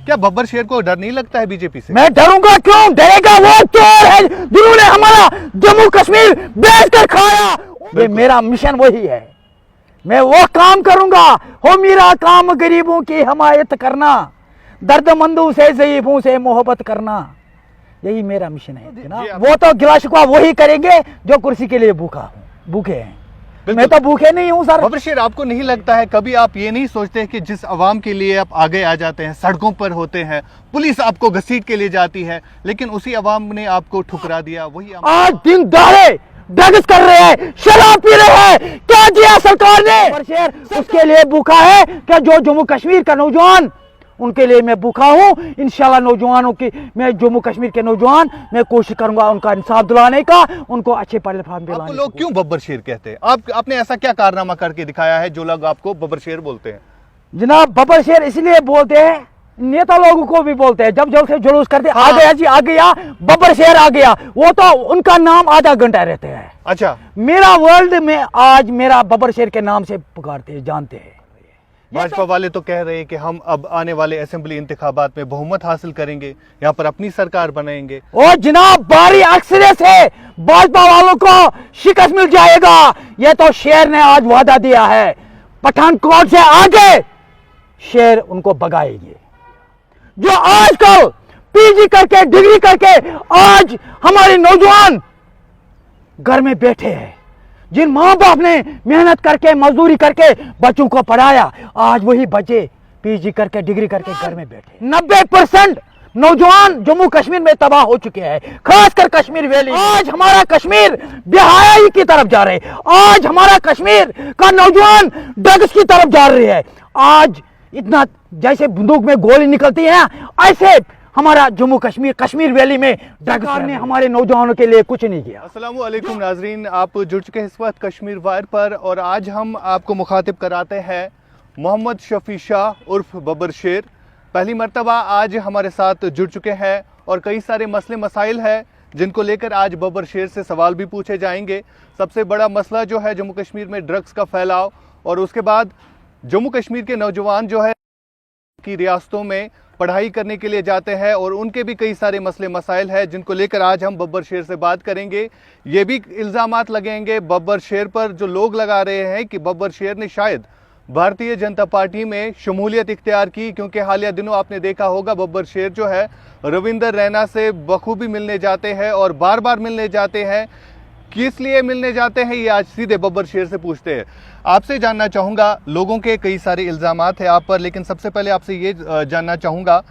क्या बब्बर शेर को डर नहीं लगता है बीजेपी से? मैं डरूंगा क्यों, डरेगा वो चोर है जिन्होंने हमारा जम्मू कश्मीर बेच कर खाया। ये मेरा मिशन वही है, मैं वो काम करूंगा। हो मेरा काम गरीबों की हिमायत करना, दर्दमंदों से ज़ईफों से मोहब्बत करना, यही मेरा मिशन है जनाब। वो तो गिला शिकवा वही करेंगे जो कुर्सी के लिए भूखे हैं। मैं तो भूखे नहीं हूँ सर। बब्बर शेर, आपको नहीं लगता है कभी आप ये नहीं सोचते कि जिस अवाम के लिए आप आगे आ जाते हैं, सड़कों पर होते हैं, पुलिस आपको घसीट के ले जाती है, लेकिन उसी अवाम ने आपको ठुकरा दिया? वही आज दिन दहाड़े ड्रग्स कर रहे हैं, शराब पी रहे हैं, क्या किया सरकार ने? शेर उसके लिए भूखा है क्या जो जम्मू कश्मीर का नौजवान, उनके लिए मैं भूखा हूँ। इंशाल्लाह नौजवानों की, मैं जम्मू कश्मीर के नौजवान, मैं कोशिश करूंगा उनका इंसाफ दिलाने का, उनको अच्छे प्लेटफॉर्म पे लाने। लोग क्यों बब्बर शेर कहते हैं? आपने ऐसा क्या कारनामा करके दिखाया है जो लोग आपको बब्बर शेर बोलते हैं? जनाब बब्बर शेर इसलिए बोलते हैं, नेता लोगों को भी बोलते हैं, जब जब से जुलूस करते आ गया जी, आ गया बब्बर शेर आ गया, वो तो उनका नाम आधा घंटा रहते हैं। अच्छा, मेरा वर्ल्ड में आज मेरा बब्बर शेर के नाम से पुकारते हैं, जानते हैं। भाजपा वाले तो कह रहे हैं कि हम अब आने वाले असेंबली इंतखाबात में बहुमत हासिल करेंगे, यहाँ पर अपनी सरकार बनाएंगे। और जनाब बारी अक्सरे से भाजपा वालों को शिकस्त मिल जाएगा। ये तो शेर ने आज वादा दिया है, पठानकोट से आगे शेर उनको भगाएंगे। जो आजकल पीजी करके, डिग्री करके आज हमारे नौजवान घर में बैठे हैं, जिन माँ बाप ने मेहनत करके मजदूरी करके बच्चों को पढ़ाया, आज वही बच्चे पीजी करके, डिग्री करके घर में बैठे। 90% नौजवान जम्मू कश्मीर में तबाह हो चुके हैं, खासकर कश्मीर वैली। आज हमारा कश्मीर बेहयाई की तरफ जा रहे हैं, आज हमारा कश्मीर का नौजवान ड्रग्स की तरफ जा रहे हैं। आज इतना जैसे बंदूक में गोली निकलती है, ऐसे हमारा जम्मू कश्मीर, कश्मीर वैली में ड्रग्स ने हमारे नौजवानों के लिए कुछ नहीं किया। अस्सलाम वालेकुम नाजरीन, आप जुड़ चुके हैं इस वक्त कश्मीर वायर पर, और आज हम आपको मुखातिब कराते हैं मोहम्मद शफी शाह उर्फ बब्बर शेर। पहली मर्तबा आज हमारे साथ जुड़ चुके हैं और कई सारे मसले मसाइल हैं जिनको लेकर आज बब्बर शेर से सवाल भी पूछे जाएंगे। सबसे बड़ा मसला जो है जम्मू कश्मीर में ड्रग्स का फैलाव, और उसके बाद जम्मू कश्मीर के नौजवान जो है की रियासतों में पढ़ाई करने के लिए जाते हैं, और उनके भी कई सारे मसले मसाइल हैं जिनको लेकर आज हम बब्बर शेर से बात करेंगे। ये भी इल्ज़ामात लगेंगे बब्बर शेर पर, जो लोग लगा रहे हैं कि बब्बर शेर ने शायद भारतीय जनता पार्टी में शमूलियत इख्तियार की, क्योंकि हालिया दिनों आपने देखा होगा बब्बर शेर जो है रविंदर रैना से बखूबी मिलने जाते हैं और बार बार मिलने जाते हैं। किस लिए मिलने जाते हैं ये आज सीधे बब्बर शेर से पूछते हैं। आपसे जानना चाहूँगा, लोगों के कई सारे इल्ज़ामात हैं आप पर, लेकिन सबसे पहले आपसे ये जानना चाहूँगा,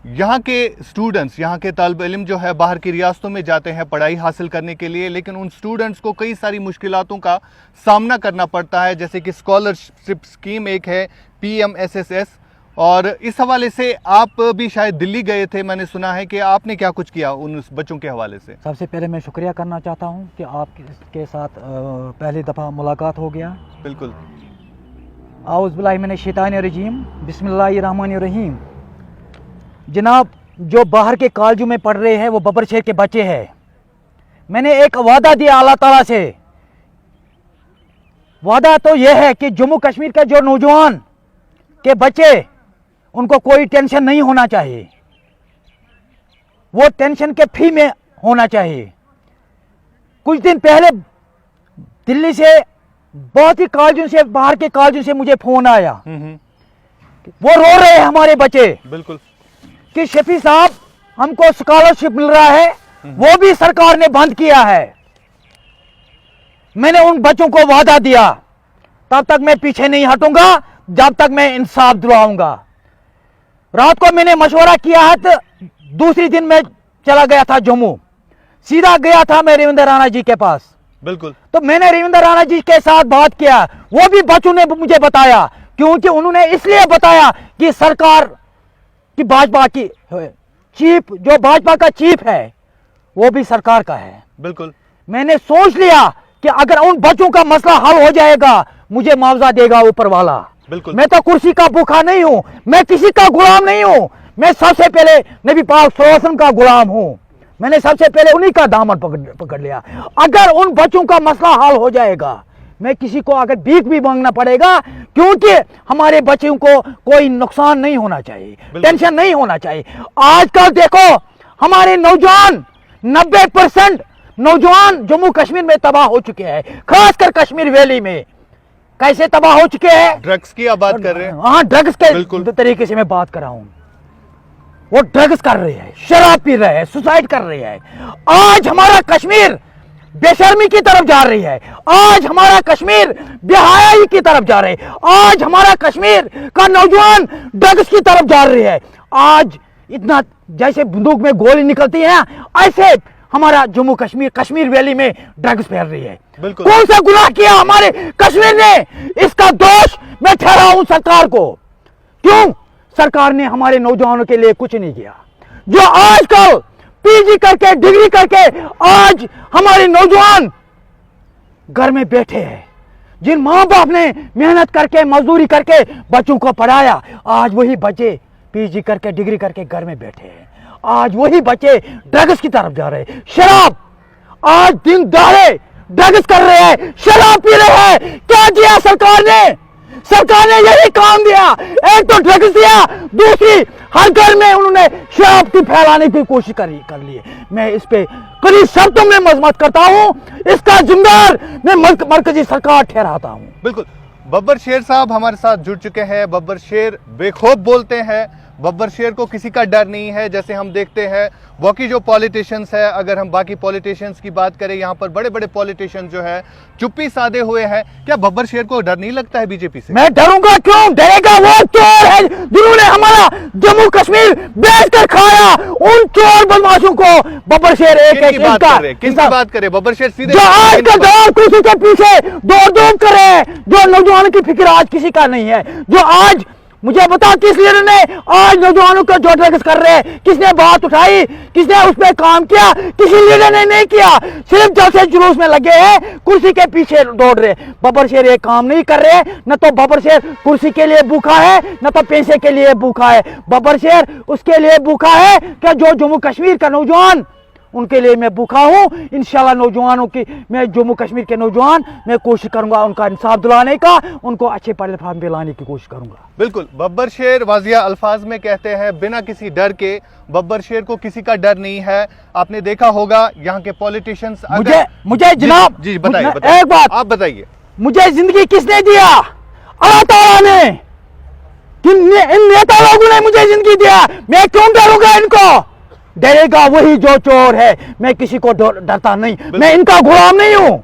यहाँ के स्टूडेंट्स, यहाँ के तालिब इल्म जो है बाहर की रियासतों में जाते हैं पढ़ाई हासिल करने के लिए, लेकिन उन स्टूडेंट्स को कई सारी मुश्किलातों का सामना करना पड़ता है, जैसे कि स्कॉलरशिप स्कीम एक है PMSSS, और इस हवाले से आप भी शायद दिल्ली गए थे, मैंने सुना है कि आपने क्या कुछ किया उन बच्चों के हवाले से? सबसे पहले मैं शुक्रिया करना चाहता हूं कि आपके साथ पहली दफ़ा मुलाकात हो गया। बिल्कुल। आउज़ बिल्लाहि मिनश शैतानिर रजीम, बिस्मिल्लाहिर रहमानिर रहीम। जनाब, जो बाहर के कॉलेजों में पढ़ रहे हैं वो बब्बर शेर के बच्चे हैं। मैंने एक वादा दिया अल्लाह ताला से, वादा तो यह है कि जम्मू कश्मीर के जो नौजवान के बच्चे, उनको कोई टेंशन नहीं होना चाहिए, वो टेंशन के फ्री में होना चाहिए। कुछ दिन पहले दिल्ली से बहुत ही कॉलेजों से, बाहर के कॉलेजों से मुझे फोन आया, वो रो रहे हैं हमारे बच्चे। बिल्कुल। कि शफी साहब हमको स्कॉलरशिप मिल रहा है, वो भी सरकार ने बंद किया है। मैंने उन बच्चों को वादा दिया, तब तक मैं पीछे नहीं हटूंगा जब तक मैं इंसाफ दिलाऊंगा। रात को मैंने मशवरा किया है, तो दूसरी दिन मैं चला गया था जम्मू, सीधा गया था मैं रविंदर राणा जी के पास। बिल्कुल। तो मैंने रविंदर राणा जी के साथ बात किया, वो भी बच्चों ने मुझे बताया, क्योंकि उन्होंने इसलिए बताया कि सरकार की, भाजपा की चीफ, जो भाजपा का चीफ है वो भी सरकार का है। बिल्कुल। मैंने सोच लिया कि अगर उन बच्चों का मसला हल हो जाएगा, मुझे मुआवजा देगा ऊपर वाला। बिल्कुल। मैं तो कुर्सी का भूखा नहीं हूं, मैं किसी का गुलाम नहीं हूं, मैं सबसे पहले नबी पाक सल्लल्लाहु अलैहि वसल्लम का गुलाम हूं। मैंने सबसे पहले उन्हीं का दामन पकड़ लिया। अगर उन बच्चों का मसला हल हो जाएगा, मैं किसी को अगर भीख भी मांगना पड़ेगा, क्योंकि हमारे बच्चों को कोई नुकसान नहीं होना चाहिए, टेंशन नहीं होना चाहिए। आजकल देखो हमारे नौजवान 90% नौजवान जम्मू कश्मीर में तबाह हो चुके हैं, खासकर कश्मीर वैली में। कैसे तबाह हो चुके हैं? ड्रग्स की आप बात कर रहे हैं? हाँ, ड्रग्स के तरीके से मैं बात कर रहा हूं। वो ड्रग्स कर रहे हैं, शराब पी रहे हैं, सुसाइड कर रहे हैं। आज हमारा कश्मीर बेशर्मी की तरफ जा रही है, आज हमारा कश्मीर बेहयाई की तरफ जा रही है, आज हमारा कश्मीर का नौजवान ड्रग्स की तरफ जा रही है। आज इतना जैसे बंदूक में गोली निकलती है, ऐसे हमारा जम्मू कश्मीर, कश्मीर वैली में ड्रग्स फैल रही है। कौन सा गुनाह किया हमारे कश्मीर ने? इसका दोष मैं ठहराऊं सरकार को। क्यों? सरकार ने हमारे नौजवानों के लिए कुछ नहीं किया। जो आजकल पीजी करके, डिग्री करके आज हमारे नौजवान घर में बैठे हैं, जिन मां बाप ने मेहनत करके, मजदूरी करके बच्चों को पढ़ाया, आज वही बच्चे पीजी करके, डिग्री करके घर में बैठे हैं। आज वही बच्चे ड्रग्स की तरफ जा रहे हैं, शराब, आज दिन दहाड़े ड्रग्स कर रहे हैं, शराब पी रहे हैं। क्या किया सरकार ने? सरकार ने यही काम दिया, एक तो ड्रग्स दिया, दूसरी हर घर में उन्होंने शराब की फैलाने की कोशिश कर ली है। मैं इस पे कड़ी शब्दों में मजम्मत करता हूं, इसका जिम्मेदार मैं मरकजी सरकार ठहराता हूं। बिल्कुल। बब्बर शेर साहब हमारे साथ जुड़ चुके हैं। बब्बर शेर बेखौफ बोलते हैं, बब्बर शेर को किसी का डर नहीं है। जैसे हम देखते हैं बाकी जो पॉलिटिशियंस है, अगर हम बाकी पॉलिटिशियंस की बात करें, यहाँ पर बड़े बड़े पॉलिटिशियन जो है चुप्पी साधे हुए हैं। क्या बब्बर शेर को डर नहीं लगता है बीजेपी से? मैं डरूंगा क्यों? डरेगा वो चोर है जिन्होंने हमारा जम्मू कश्मीर बेच कर खाया। उन चोर बदमाशों को बब्बर शेर किसकी बात करे? बब्बर शेर सीधे जो आजकल दौड़ कुर्सी के पीछे दौड़ दौड़ कर रहे हैं, जो नौजवानों की फिक्र आज किसी का नहीं है। जो आज मुझे बता किस लीडर ने आज नौजवानों को जो ड्रग्स कर रहे हैं, किसने बात उठाई, किसने उस पर काम किया? किसी लीडर ने नहीं किया। सिर्फ जलसे जुलूस में लगे हैं, कुर्सी के पीछे दौड़ रहे। बब्बर शेर ये काम नहीं कर रहे। न तो बब्बर शेर कुर्सी के लिए भूखा है, न तो पैसे के लिए भूखा है। बब्बर शेर उसके लिए भूखा है कि जो जम्मू कश्मीर का नौजवान, उनके लिए मैं भूखा हूं। इंशाल्लाह नौजवानों की, मैं जम्मू कश्मीर के नौजवान, मैं कोशिश करूंगा उनका इंसाफ दिलाने का, उनको अच्छे प्लेटफॉर्म पे लाने की कोशिश करूंगा। बिल्कुल। बब्बर शेर वाजिया अल्फाज में कहते हैं बिना किसी डर के, बब्बर शेर को किसी का डर नहीं है। आपने देखा होगा यहाँ के पॉलिटिशियंस। मुझे जनाब जी बताइए, एक बात आप बताइए। मुझे जिंदगी किसने दिया? अल्लाह ताला ने। इन नेता लोगों ने मुझे जिंदगी दिया, मैं क्यों डरूंगा इनको? डरेगा वही जो चोर है। मैं किसी को डरता नहीं, मैं इनका गुलाम नहीं हूं।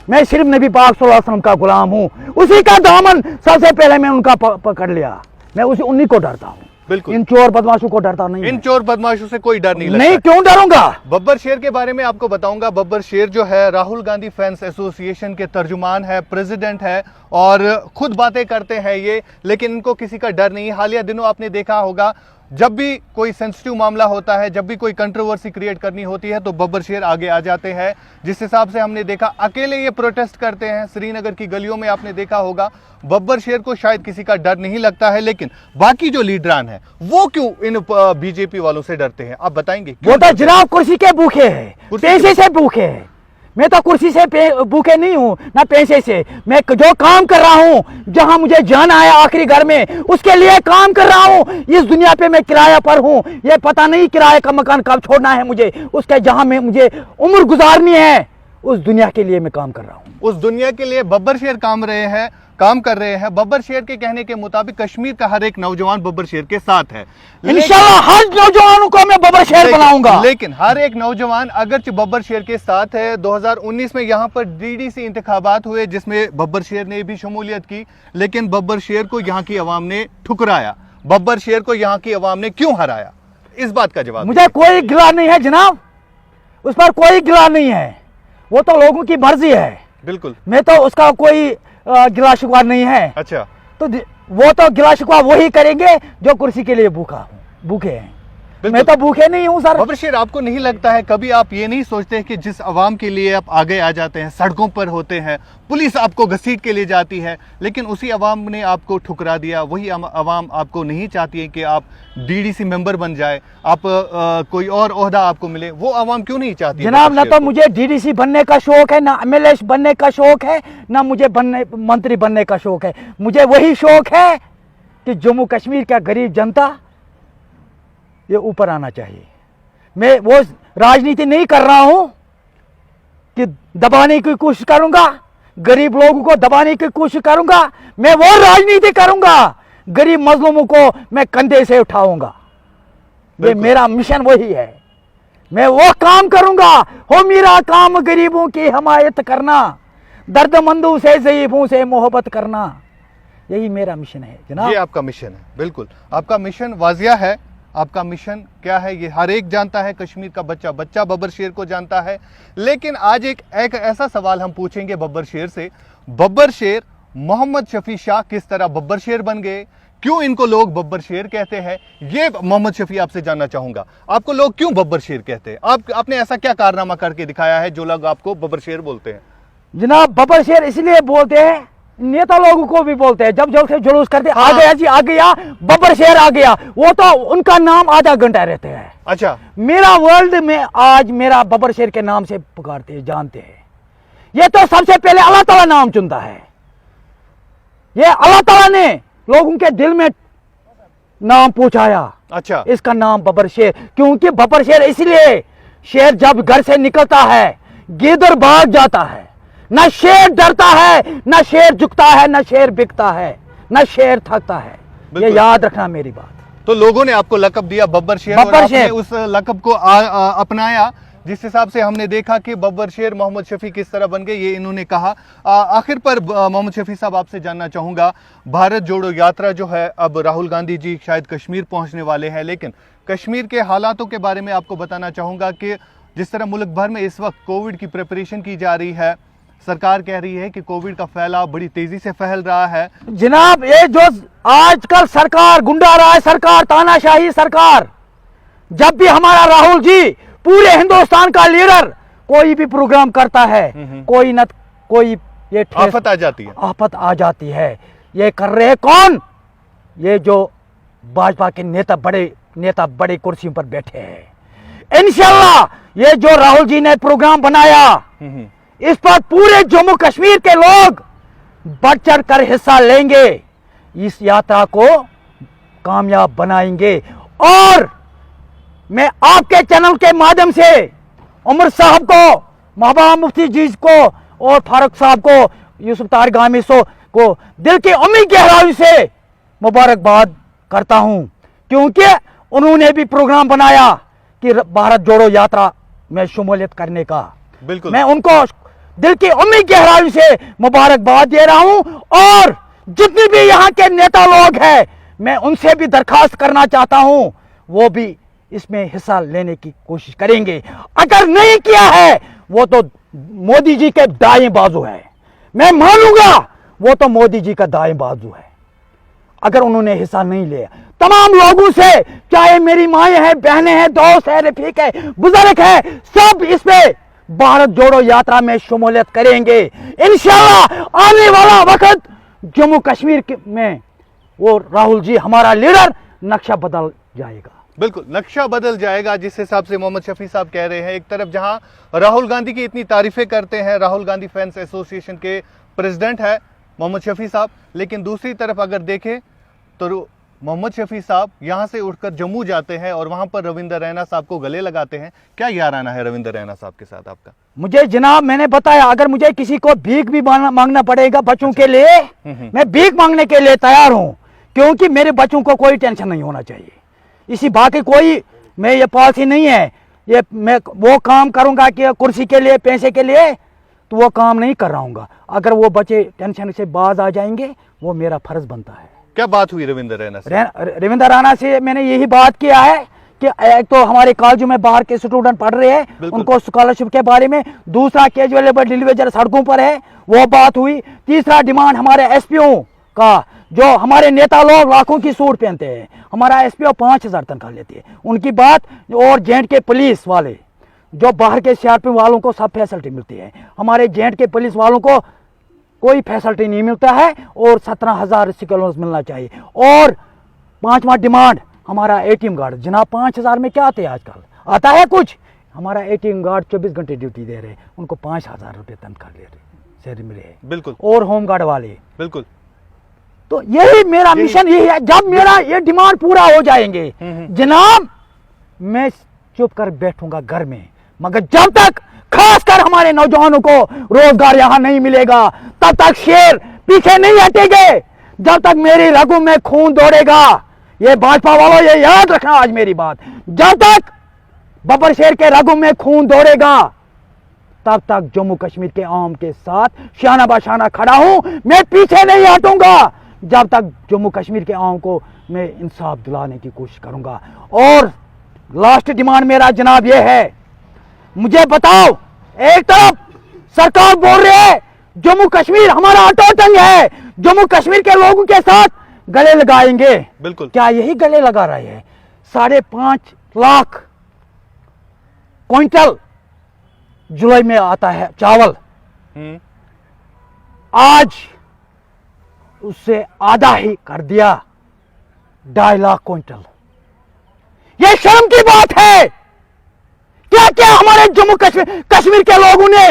मैं सिर्फ नबी पाक सल्लल्लाहु अलैहि वसल्लम का गुलाम हूं। उसी का दामन सबसे पहले मैं उनका पकड़ लिया। मैं उन्हीं को डरता हूं। बिल्कुल। इन चोर बदमाशों को डरता नहीं। इन चोर बदमाशों से कोई डर नहीं लगता। नहीं, क्यों डरूंगा? बब्बर शेर के बारे में आपको बताऊंगा। बब्बर शेर जो है राहुल गांधी फैंस एसोसिएशन के तर्जुमान है, प्रेसिडेंट है, और खुद बातें करते हैं ये, लेकिन इनको किसी का डर नहीं। हालिया दिनों आपने देखा होगा, जब भी कोई सेंसिटिव मामला होता है, जब भी कोई कंट्रोवर्सी क्रिएट करनी होती है, तो बब्बर शेर आगे आ जाते हैं। जिस हिसाब से हमने देखा, अकेले ये प्रोटेस्ट करते हैं श्रीनगर की गलियों में, आपने देखा होगा। बब्बर शेर को शायद किसी का डर नहीं लगता है, लेकिन बाकी जो लीडरान है वो क्यों इन बीजेपी वालों से डरते हैं? आप बताएंगे? वो तो जनाब कुर्सी के भूखे हैं, पैसे से भूखे हैं। मैं तो कुर्सी से भूखे नहीं हूँ, ना पैसे से। मैं जो काम कर रहा हूँ, जहाँ मुझे जाना है आखिरी घर में, उसके लिए काम कर रहा हूँ। इस दुनिया पे मैं किराया पर हूँ, ये पता नहीं किराए का मकान कब छोड़ना है मुझे। उसके जहाँ में मुझे उम्र गुजारनी है, उस दुनिया के लिए मैं काम कर रहा हूँ। उस दुनिया के लिए बब्बर शेर काम कर रहे हैं। बब्बर शेर के कहने के मुताबिक कश्मीर का हर एक नौजवान बब्बर शेर के साथ है। इंशाल्लाह हर नौजवानों को मैं बब्बर शेर बनाऊंगा। लेकिन हर एक नौजवान अगरचे बब्बर शेर के साथ है। 2019 में यहाँ पर डीडीसी इंतखाबात हुए, जिसमें बब्बर शेर ने भी शमूलियत की, लेकिन बब्बर शेर को यहाँ की आवाम ने ठुकराया। बब्बर शेर को यहाँ की आवाम ने क्यों हराया? इस बात का जवाब मुझे कोई गिला नहीं है जनाब, उस पर कोई गिला नहीं है। वो तो लोगों की मर्जी है। बिल्कुल। मैं तो उसका कोई गिला शिकवा नहीं है। अच्छा। तो वो तो गिला शिकवा वही करेंगे जो कुर्सी के लिए भूखे हैं। मैं तो भूखे नहीं हूँ सर। बब्बर शेर, आपको नहीं लगता है कभी आप ये नहीं सोचते कि जिस आवाम के लिए आप आगे आ जाते हैं, सड़कों पर होते हैं, पुलिस आपको घसीट के ले जाती है, लेकिन उसी आवाम ने आपको ठुकरा दिया, वही आवाम आपको नहीं चाहती है कि आप डीडीसी मेंबर बन जाए, आप कोई और ओहदा आपको मिले, वो आवाम क्यों नहीं चाहती? जनाब, ना तो मुझे डीडीसी बनने का शौक है, ना एमएलए बनने का शौक है, ना मुझे मंत्री बनने का शौक है। मुझे वही शौक है कि जम्मू कश्मीर का गरीब जनता ये ऊपर आना चाहिए। मैं वो राजनीति नहीं कर रहा हूं कि दबाने की कोशिश करूंगा, गरीब लोगों को दबाने की कोशिश करूंगा। मैं वो राजनीति करूंगा, गरीब मजलूमों को मैं कंधे से उठाऊंगा। ये मेरा मिशन वही है। मैं वो काम करूंगा, हो मेरा काम गरीबों की हिमायत करना, दर्दमंदों से, ज़ईफों से मोहब्बत करना, यही मेरा मिशन है जनाब। ये आपका मिशन है, बिल्कुल आपका मिशन वाजिया है। आपका मिशन क्या है ये हर एक जानता है, कश्मीर का बच्चा बच्चा बब्बर शेर को जानता है। लेकिन आज एक ऐसा सवाल हम पूछेंगे बब्बर शेर से, बब्बर शेर मोहम्मद शफी शाह किस तरह बब्बर शेर बन गए, क्यों इनको लोग बब्बर शेर कहते हैं, ये मोहम्मद शफी आपसे जानना चाहूंगा। आपको लोग क्यों बब्बर शेर कहते हैं? आपने ऐसा क्या कारनामा करके दिखाया है जो लोग आपको बब्बर शेर बोलते हैं? जनाब, बब्बर शेर इसलिए बोलते हैं, नेता लोगों को भी बोलते हैं, जब जब से जुलूस करते आ गया जी, आ गया बब्बर शेर आ गया, वो तो उनका नाम आधा घंटा रहते हैं। अच्छा, मेरा वर्ल्ड में आज मेरा बब्बर शेर के नाम से पुकारते हैं, जानते हैं। ये तो सबसे पहले अल्लाह ताला नाम चुनता है। ये अल्लाह ताला ने लोगों के दिल में नाम पूछाया। अच्छा, इसका नाम बब्बर शेर, क्योंकि बब्बर शेर इसलिए, शेर जब घर से निकलता है गिदर भाग जाता है। ना शेर डरता है, ना शेर झुकता है, ना शेर बिकता है, ना शेर थकता है। ये याद रखना मेरी बात। तो लोगों ने आपको लकब दिया बब्बर शेर, और आपने उस लकब को अपनाया, जिस हिसाब से हमने देखा कि बब्बर शेर मोहम्मद शफी किस तरह बन गए, ये इन्होंने कहा। आखिर पर मोहम्मद शफी साहब आपसे जानना चाहूंगा, भारत जोड़ो यात्रा जो है, अब राहुल गांधी जी शायद कश्मीर पहुंचने वाले हैं, लेकिन कश्मीर के हालातों के बारे में आपको बताना चाहूंगा कि जिस तरह मुल्क भर में इस वक्त कोविड की प्रिपरेशन की जा रही है, सरकार कह रही है कि कोविड का फैलाव बड़ी तेजी से फैल रहा है। जनाब, ये जो आजकल सरकार गुंडा राज सरकार, तानाशाही सरकार, जब भी हमारा राहुल जी पूरे हिंदुस्तान का लीडर कोई भी प्रोग्राम करता है, कोई न कोई ये आफत आ जाती है, आफत आ जाती है। ये कर रहे हैं कौन? ये जो भाजपा के नेता बड़े कुर्सियों पर बैठे हैं। इंशाल्लाह ये जो राहुल जी ने प्रोग्राम बनाया, इस पर पूरे जम्मू कश्मीर के लोग बढ़ चढ़ कर हिस्सा लेंगे, इस यात्रा को कामयाब बनाएंगे। और मैं आपके चैनल के माध्यम से उमर साहब को, महबूबा मुफ्ती जी को और फारूक साहब को, यूसुफ तारिक गामिसो को दिल की उम्मीद गहराई से मुबारकबाद करता हूं, क्योंकि उन्होंने भी प्रोग्राम बनाया कि भारत जोड़ो यात्रा में शमूलियत करने का। बिल्कुल, मैं उनको दिल की उम्मीद गहराई से मुबारकबाद दे रहा हूं। और जितने भी यहाँ के नेता लोग हैं, मैं उनसे भी दरखास्त करना चाहता हूं, वो भी इसमें हिस्सा लेने की कोशिश करेंगे। अगर नहीं किया है, वो तो मोदी जी के दाएं बाजू है, मैं मानूंगा वो तो मोदी जी का दाएं बाजू है। अगर उन्होंने हिस्सा नहीं लिया, तमाम लोगों से, चाहे मेरी माएँ हैं, बहनें हैं, दोस्त है, रफीक है, बुजुर्ग है, सब इसमें भारत जोड़ो यात्रा में शमूलियत करेंगे। इंशाल्लाह आने वाला वक्त जम्मू कश्मीर में वो राहुल जी हमारा लीडर, नक्शा बदल जाएगा। बिल्कुल, नक्शा बदल जाएगा। जिस हिसाब से मोहम्मद शफी साहब कह रहे हैं, एक तरफ जहां राहुल गांधी की इतनी तारीफें करते हैं, राहुल गांधी फैंस एसोसिएशन के प्रेसिडेंट है मोहम्मद शफी साहब, लेकिन दूसरी तरफ अगर देखें तो मोहम्मद शफी साहब यहां से उठकर जम्मू जाते हैं और वहां पर रविंदर रैना साहब को गले लगाते हैं। क्या याराना है रविंदर रैना साहब के साथ आपका? मुझे जनाब, मैंने बताया, अगर मुझे किसी को भीख भी मांगना पड़ेगा बच्चों के लिए, मैं भीख मांगने के लिए तैयार हूं, क्योंकि मेरे बच्चों को कोई टेंशन नहीं होना चाहिए। इसी बात की कोई मैं ये पॉलिसी नहीं है, ये मैं वो काम करूंगा कि कुर्सी के लिए, पैसे के लिए, तो वो काम नहीं कर रहा हूँ। अगर वो बच्चे टेंशन से बाज आ जाएंगे, वो मेरा फर्ज बनता है। क्या बात हुई रविंदर रैना से? रविंदर रैना से मैंने यही बात किया है कि एक तो हमारे कॉलेजों में बाहर के स्टूडेंट पढ़ रहे हैं, उनको स्कॉलरशिप के बारे में, दूसरा कैजुअल लेबर डिलीवरी सड़कों पर है, वो बात हुई, तीसरा डिमांड हमारे एसपीओ का जो हमारे नेता लोग लाखों की सूट पहनते हैं, हमारा एसपीओ 5,000 तनख्वाह लेती है, उनकी बात, और जेएंड के पुलिस वाले जो बाहर के सीआरपीएफ वालों को सब फैसिलिटी मिलती है, हमारे जेएंड के पुलिस वालों को कोई फैसिलिटी नहीं मिलता है, और 17,000 सिक्योरिटी मिलना चाहिए। और 5वां डिमांड, हमारा एटीएम गार्ड, जनाब 5,000 में क्या आते हैं आजकल, आता है कुछ? हमारा एटीएम गार्ड 24 घंटे ड्यूटी दे रहे हैं, उनको 5,000 रुपये तनख्वाह ले रहे सैलरी मिल रही है। बिल्कुल। और होम गार्ड वाले, बिल्कुल। तो यही मेरा मिशन यही है। जब मेरा ये डिमांड पूरा हो जाएंगे जनाब, मैं चुप कर बैठूंगा घर में, मगर जब तक खासकर हमारे नौजवानों को रोजगार यहां नहीं मिलेगा, तब तक शेर पीछे नहीं हटेंगे। जब तक मेरी रगों में खून दौड़ेगा, ये भाजपा वालों ये याद रखना आज मेरी बात, जब तक बब्बर शेर के रगों में खून दौड़ेगा, तब तक जम्मू कश्मीर के आवाम के साथ शाना बाशाना खड़ा हूं, मैं पीछे नहीं हटूंगा। जब तक जम्मू कश्मीर के आवाम को मैं इंसाफ दिलाने की कोशिश करूंगा। और लास्ट डिमांड मेरा जनाब ये है, मुझे बताओ, एक तरफ सरकार बोल रही है जम्मू कश्मीर हमारा अटोटंग है, जम्मू कश्मीर के लोगों के साथ गले लगाएंगे। बिल्कुल। क्या क्या यही गले लगा रहे हैं? 5.5 लाख क्विंटल जुलाई में आता है चावल, आज उससे आधा ही कर दिया, 2.5 लाख क्विंटल। यह शर्म की बात है। क्या क्या हमारे जम्मू कश्मीर के लोगों ने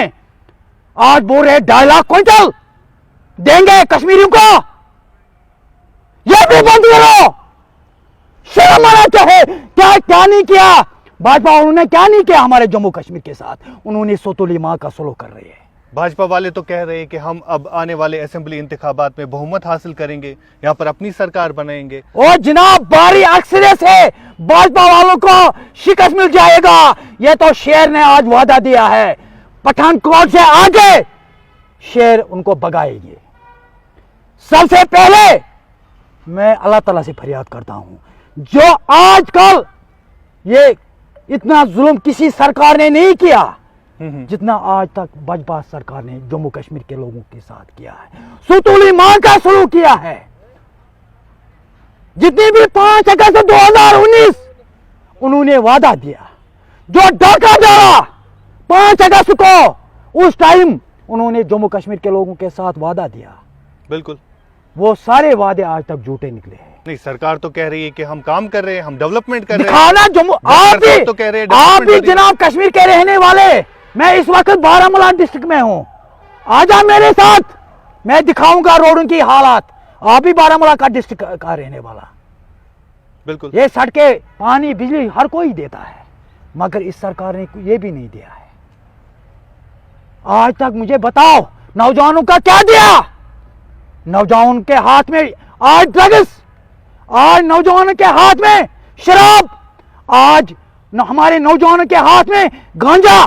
आज बोल रहे 2.5 लाख क्विंटल देंगे कश्मीरियों को, यह भी बंद करो। शर्म आना चाहिए। क्या क्या नहीं किया भाजपा वालों ने, क्या नहीं किया हमारे जम्मू कश्मीर के साथ? उन्होंने सोतुली मां का सलूक कर रहे हैं। भाजपा वाले तो कह रहे हैं कि हम अब आने वाले असेंबली इंतखाबात में बहुमत हासिल करेंगे, यहाँ पर अपनी सरकार बनाएंगे। और जनाब बारी अक्सरियत से भाजपा वालों को शिकस्त मिल जाएगा। यह तो शेर ने आज वादा दिया है, पठानकोट से आगे शेर उनको भगाएंगे। सबसे पहले मैं अल्लाह ताला से फरियाद करता हूं, जो आजकल ये इतना जुल्म किसी सरकार ने नहीं किया जितना आज तक भाजपा सरकार ने जम्मू कश्मीर के लोगों के साथ किया है। सुतुली मां का शुरू किया है। जितनी भी 5 अगस्त 2019 उन्होंने वादा दिया, जो डाका डाला 5 अगस्त को, उस टाइम उन्होंने जम्मू कश्मीर के लोगों के साथ वादा दिया। बिल्कुल। वो सारे वादे आज तक झूठे निकले हैं। नहीं, सरकार तो कह रही है कि हम काम कर रहे हैं, हम डेवलपमेंट कर रहे हैं। दिखाना जम्मू, आप भी जनाब कश्मीर के रहने वाले, मैं इस वक्त बारामूला डिस्ट्रिक्ट में हूं, आजा मेरे साथ, मैं दिखाऊंगा रोडों की हालात। आप भी बारामूला का डिस्ट्रिक्ट का रहने वाला। बिल्कुल। ये सड़कें, पानी, बिजली हर कोई देता है, मगर इस सरकार ने ये भी नहीं दिया है। आज तक मुझे बताओ नौजवानों का क्या दिया? नौजवान के हाथ में आज ड्रग्स, आज नौजवानों के हाथ में शराब, आज हमारे नौजवानों के हाथ में गांजा।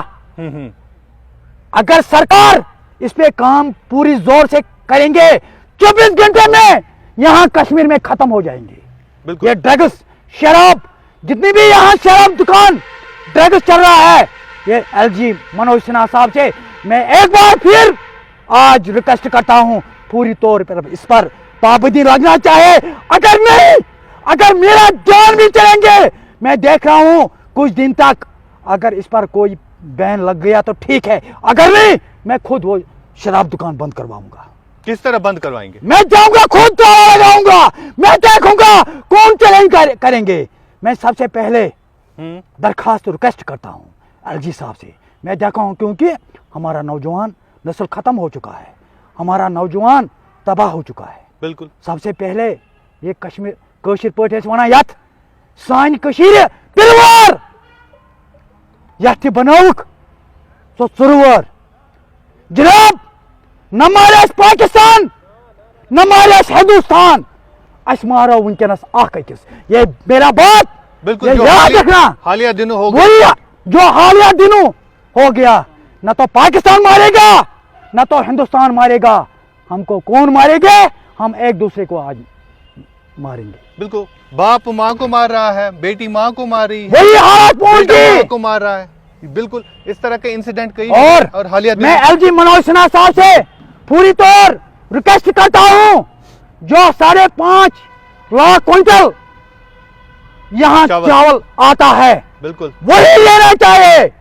अगर सरकार इस पे काम पूरी जोर से करेंगे, 24 घंटे में यहां कश्मीर में खत्म हो जाएंगे। ये ड्रग्स, शराब, जितनी भी यहां शराब दुकान, ड्रग्स चल रहा है, ये एलजी मनोज सिन्हा साहब से मैं एक बार फिर आज रिक्वेस्ट करता हूं, पूरी तौर पर इस पर पाबंदी लगना चाहे। अगर नहीं, अगर मेरा जान भी चलेंगे, मैं देख रहा हूं कुछ दिन तक, अगर इस पर कोई बैन लग गया तो ठीक है, अगर नहीं मैं खुद वो शराब दुकान बंद करवाऊंगा। किस तरह बंद करवाएंगे? मैं जाऊंगा, खुद ताला लगाऊंगा, मैं देखूंगा कौन चैलेंज करेंगे। मैं सबसे पहले दरखास्त रिक्वेस्ट करता हूं एलजी साहब से, मैं देखा हूं, क्योंकि हमारा नौजवान नस्ल खत्म हो चुका है, हमारा नौजवान तबाह हो चुका है। बिल्कुल। सबसे पहले ये कश्मीर कश्मीर पटेस वना यथ सान कशीर तिरवार यथ बनौक सो सुरवर जनाब, न मारेस पाकिस्तान, न मारेस हिंदुस्तान, अस मारो वनकस अख अकिस। ये मेरा बात बिल्कुल याद रखना। हालिया दिनों हो गया, जो हालिया दिनों हो गया, न तो पाकिस्तान मारेगा न तो हिंदुस्तान मारेगा, हमको कौन मारेंगे? हम एक दूसरे को आज मारेंगे। बिल्कुल। बाप माँ को मार रहा है, बेटी माँ को मार रही है, वही हालत पहुंच गई, को मार रहा है। बिल्कुल इस तरह के इंसिडेंट कई और हालिया मैं एलजी मनोज सिन्हा साहब से पूरी तौर रिक्वेस्ट करता हूं, जो 5.5 लाख क्विंटल यहाँ चावल आता है, बिल्कुल वही लेना चाहिए।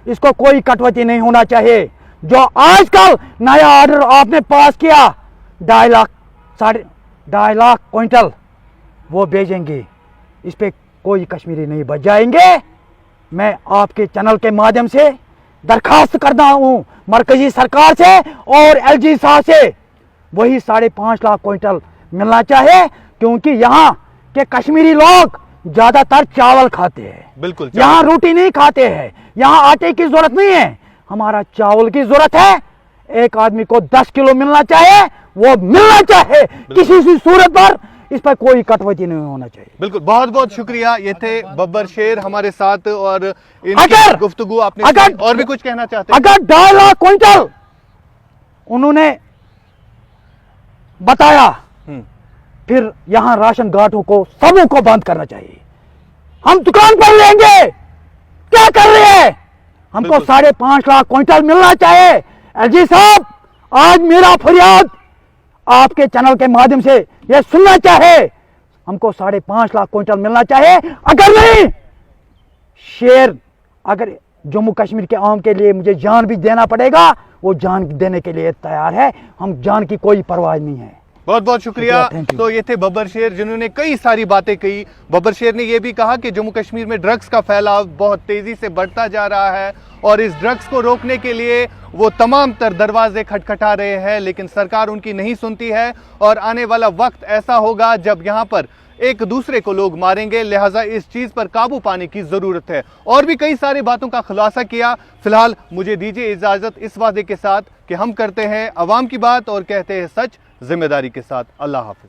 इसको कोई कटौती नहीं होना चाहिए। जो आजकल नया ऑर्डर आपने पास किया 2.5 लाख क्विंटल, वो भेजेंगे। इस पे कोई कश्मीरी नहीं बच जाएंगे। मैं आपके चैनल के माध्यम से दरखास्त करता हूं मरकजी सरकार से और एलजी साहब से, वही 5.5 लाख क्विंटल मिलना चाहिए, क्योंकि यहाँ के कश्मीरी लोग ज्यादातर चावल खाते हैं, बिल्कुल यहाँ रोटी नहीं खाते हैं। यहाँ आटे की जरूरत नहीं है, हमारा चावल की जरूरत है। एक आदमी को 10 किलो मिलना चाहिए, वो मिलना चाहिए किसी भी सूरत पर। इस पर कोई कटौती नहीं होना चाहिए। बिल्कुल, बहुत बहुत शुक्रिया। ये थे बब्बर शेर हमारे साथ, और इनकी गुफ्तगू आपने और भी कुछ कहना चाहते हैं? अगर 2.5 लाख क्विंटल उन्होंने बताया, फिर यहाँ राशन घाटों को सबों को बंद करना चाहिए। हम दुकान पर लेंगे, क्या कर रहे हैं? हमको 5.5 लाख क्विंटल मिलना चाहिए। एलजी साहब, आज मेरा फरियाद आपके चैनल के माध्यम से ये सुनना चाहे, हमको 5.5 लाख क्विंटल मिलना चाहिए। अगर नहीं, शेर अगर जम्मू कश्मीर के आवाम के लिए मुझे जान भी देना पड़ेगा, वो जान देने के लिए तैयार है। हम जान की कोई परवाह नहीं है। बहुत बहुत शुक्रिया। तो ये थे बब्बर शेर, जिन्होंने कई सारी बातें कही। बब्बर शेर ने यह भी कहा कि जम्मू कश्मीर में ड्रग्स का फैलाव बहुत तेजी से बढ़ता जा रहा है, और इस ड्रग्स को रोकने के लिए वो तमाम तर दरवाजे खटखटा रहे हैं, लेकिन सरकार उनकी नहीं सुनती है। और आने वाला वक्त ऐसा होगा जब यहाँ पर एक दूसरे को लोग मारेंगे, लिहाजा इस चीज पर काबू पाने की जरूरत है। और भी कई सारी बातों का खुलासा किया। फिलहाल मुझे दीजिए इजाजत इस वादे के साथ कि हम करते हैं अवाम की बात और कहते हैं सच जिम्मेदारी के साथ। अल्लाह हाफिज।